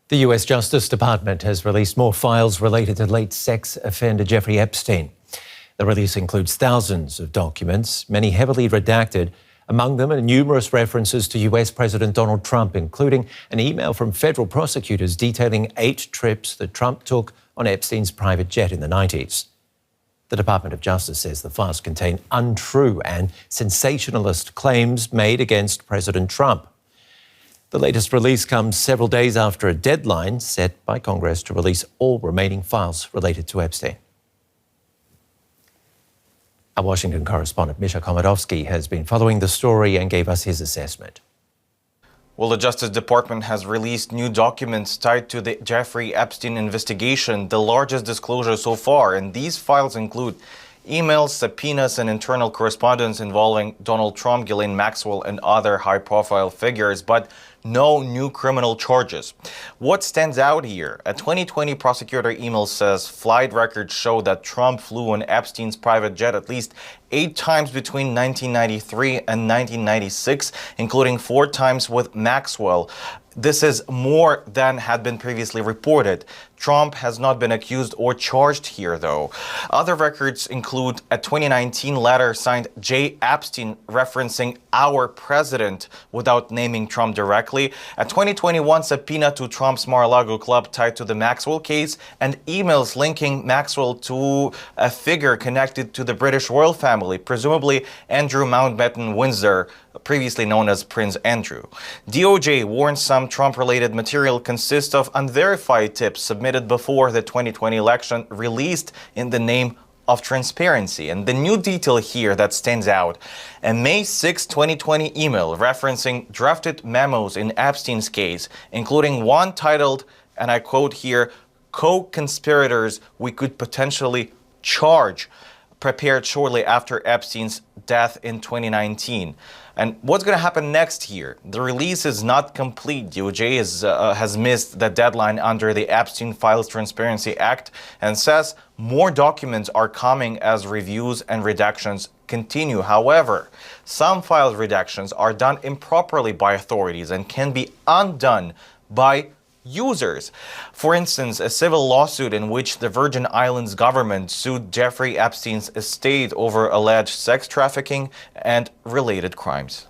The US Justice Department has released more files related to late sex offender Jeffrey Epstein. The release includes thousands of documents, many heavily redacted. Among them are numerous references to US President Donald Trump, including an email from federal prosecutors detailing 8 trips that Trump took on Epstein's private jet in the 90s. The Department of Justice says the files contain untrue and sensationalist claims made against President Trump. The latest release comes several days after a deadline set by Congress to release all remaining files related to Epstein. Our Washington correspondent Misha Komodovsky has been following the story and gave us his assessment. Well, the Justice Department has released new documents tied to the Jeffrey Epstein investigation, the largest disclosure so far, and these files include emails, subpoenas, and internal correspondence involving Donald Trump, Ghislaine Maxwell, and other high-profile figures, but no new criminal charges. What stands out here? A 2020 prosecutor email says flight records show that Trump flew on Epstein's private jet at least 8 times between 1993 and 1996, including 4 times with Maxwell. This is more than had been previously reported. Trump has not been accused or charged here, though. Other records include a 2019 letter signed J. Epstein referencing our president without naming Trump directly, a 2021 subpoena to Trump's Mar-a-Lago club tied to the Maxwell case, and emails linking Maxwell to a figure connected to the British royal family, presumably Andrew Mountbatten Windsor, previously known as Prince Andrew. DOJ warns some Trump-related material consists of unverified tips submitted before the 2020 election released in the name of transparency. And the new detail here that stands out, a May 6, 2020 email referencing drafted memos in Epstein's case, including one titled, and I quote here, "Co-conspirators we could potentially charge," prepared shortly after Epstein's death in 2019. And what's going to happen next here? The release is not complete. DOJ has missed the deadline under the Epstein Files Transparency Act and says more documents are coming as reviews and redactions continue. However, some file redactions are done improperly by authorities and can be undone by users. For instance, a civil lawsuit in which the Virgin Islands government sued Jeffrey Epstein's estate over alleged sex trafficking and related crimes.